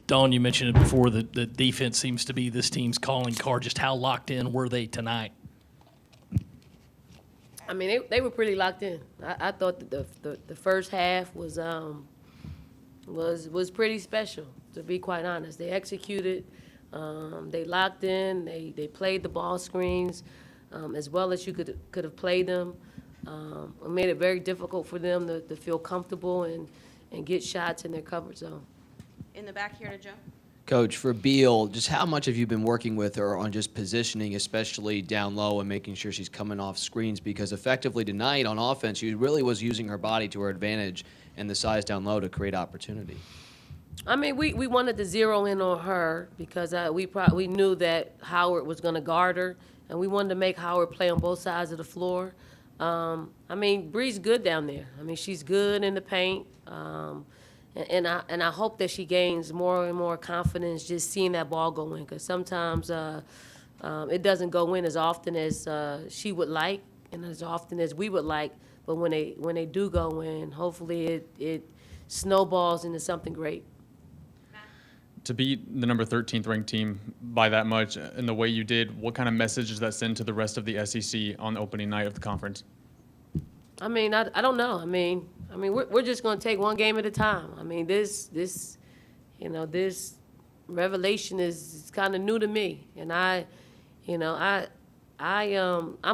Dawn, you mentioned it before, that the defense seems to be this team's calling card. Just how locked in were they tonight? I mean, they were pretty locked in. I thought that the first half was pretty special, to be quite honest. They executed, they locked in, they played the ball screens as well as you could have played them. It made it very difficult for them to feel comfortable and get shots in their comfort zone. In the back here to Joe. Coach, for Beal, just how much have you been working with her on just positioning, especially down low, and making sure she's coming off screens? Because effectively tonight on offense, she really was using her body to her advantage and the size down low to create opportunity. I mean, we wanted to zero in on her because we knew that Howard was going to guard her, and we wanted to make Howard play on both sides of the floor. I mean, Bree's good down there. I mean, she's good in the paint. And I hope that she gains more and more confidence just seeing that ball go in, because sometimes it doesn't go in as often as she would like and as often as we would like. But when they do go in, hopefully it snowballs into something great. To beat the number 13th ranked team by that much in the way you did, what kind of message does that send to the rest of the SEC on the opening night of the conference? I mean, I don't know. I mean, we're just going to take one game at a time. I mean, this revelation is kind of new to me, and I'm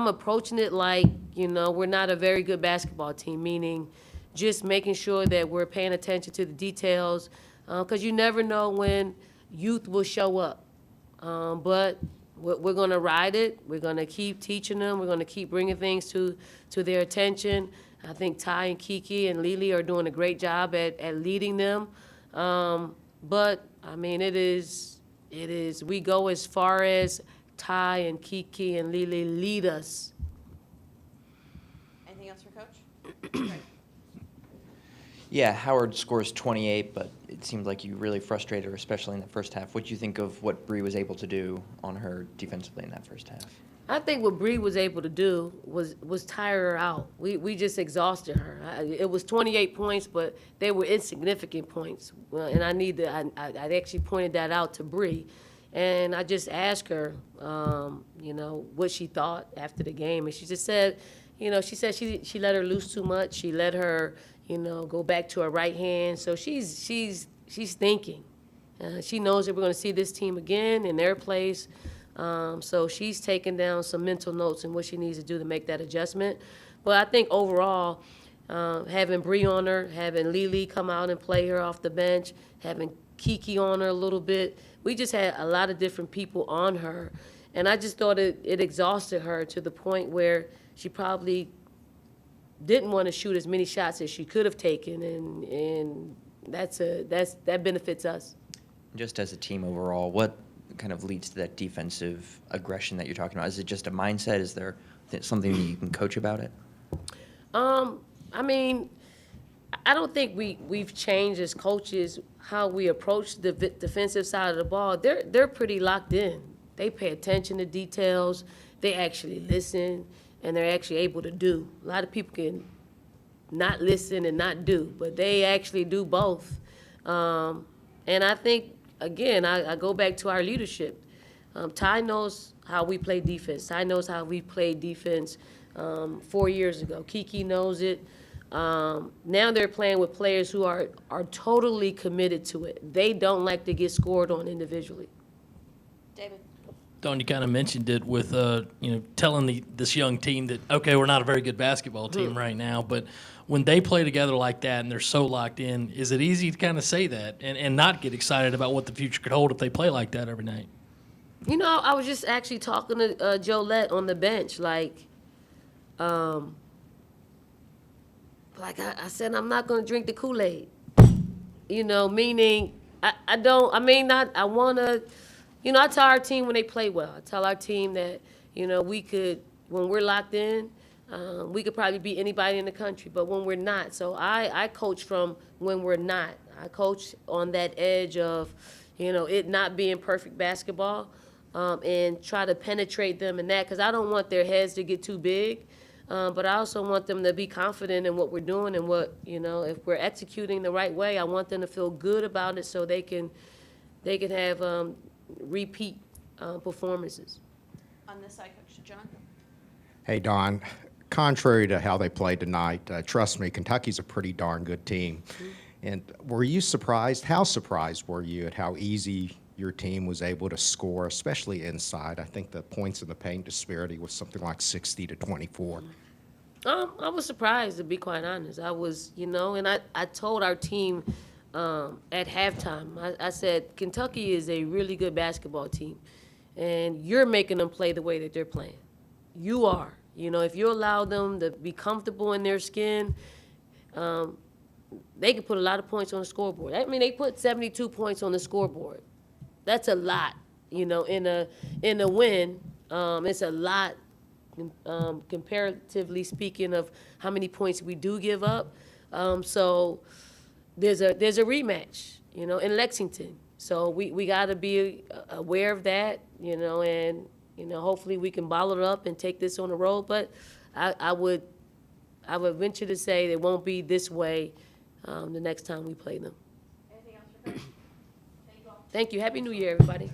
approaching it like, we're not a very good basketball team, meaning just making sure that we're paying attention to the details, because you never know when youth will show up. But we're going to ride it. We're going to keep teaching them. We're going to keep bringing things to their attention. I think Ty and Kiki and Lily are doing a great job at leading them. But, I mean, it is, we go as far as Ty and Kiki and Lily lead us. Anything else for Coach? Yeah, Howard scores 28, but it seemed like you really frustrated her, especially in the first half. What do you think of what Bree was able to do on her defensively in that first half? I think what Bree was able to do was tire her out. We just exhausted her. It was 28 points, but they were insignificant points. And I actually pointed that out to Bree. And I just asked her, what she thought after the game. And she just said, she let her loose too much. She let her, go back to her right hand. So she's thinking. She knows that we're going to see this team again in their place. So she's taking down some mental notes and what she needs to do to make that adjustment. But I think overall, having Bree on her, having Lily come out and play her off the bench, having Kiki on her a little bit, we just had a lot of different people on her. And I just thought it exhausted her to the point where she probably didn't want to shoot as many shots as she could have taken, and that benefits us. Just as a team overall, what kind of leads to that defensive aggression that you're talking about? Is it just a mindset? Is there something that you can coach about it? I mean, I don't think we've changed as coaches how we approach the defensive side of the ball. They're pretty locked in. They pay attention to details. They actually listen, and they're actually able to do. A lot of people can not listen and not do, but they actually do both. And I think, again, I go back to our leadership. Ty knows how we play defense. Ty knows how we played defense 4 years ago. Kiki knows it. Now they're playing with players who are totally committed to it. They don't like to get scored on individually. David. Dawn, you kind of mentioned it with, telling this young team that, okay, we're not a very good basketball team right now, but when they play together like that and they're so locked in, is it easy to kind of say that and not get excited about what the future could hold if they play like that every night? I was just actually talking to Jolette on the bench, I said, I'm not going to drink the Kool-Aid, meaning I want to, I tell our team when they play well. I tell our team that, we could, when we're locked in, we could probably beat anybody in the country, but when we're not. So I coach from when we're not. I coach on that edge of, it not being perfect basketball, and try to penetrate them in that, because I don't want their heads to get too big, but I also want them to be confident in what we're doing and what, if we're executing the right way, I want them to feel good about it so they can they can have repeat performances. On this side, Coach John? Hey, Don. Contrary to how they played tonight, trust me, Kentucky's a pretty darn good team. And were you surprised? How surprised were you at how easy your team was able to score, especially inside? I think the points in the paint disparity was something like 60 to 24. I was surprised, to be quite honest. I was, and I told our team at halftime, I said, Kentucky is a really good basketball team, and you're making them play the way that they're playing. You are. If you allow them to be comfortable in their skin, they can put a lot of points on the scoreboard. I mean, they put 72 points on the scoreboard. That's a lot, in a win. It's a lot, comparatively speaking, of how many points we do give up. So there's a rematch, in Lexington. So we got to be aware of that, and hopefully we can bottle it up and take this on the road. But I would venture to say it won't be this way the next time we play them. Anything else for Coach? Thank you. Happy New Year, everybody.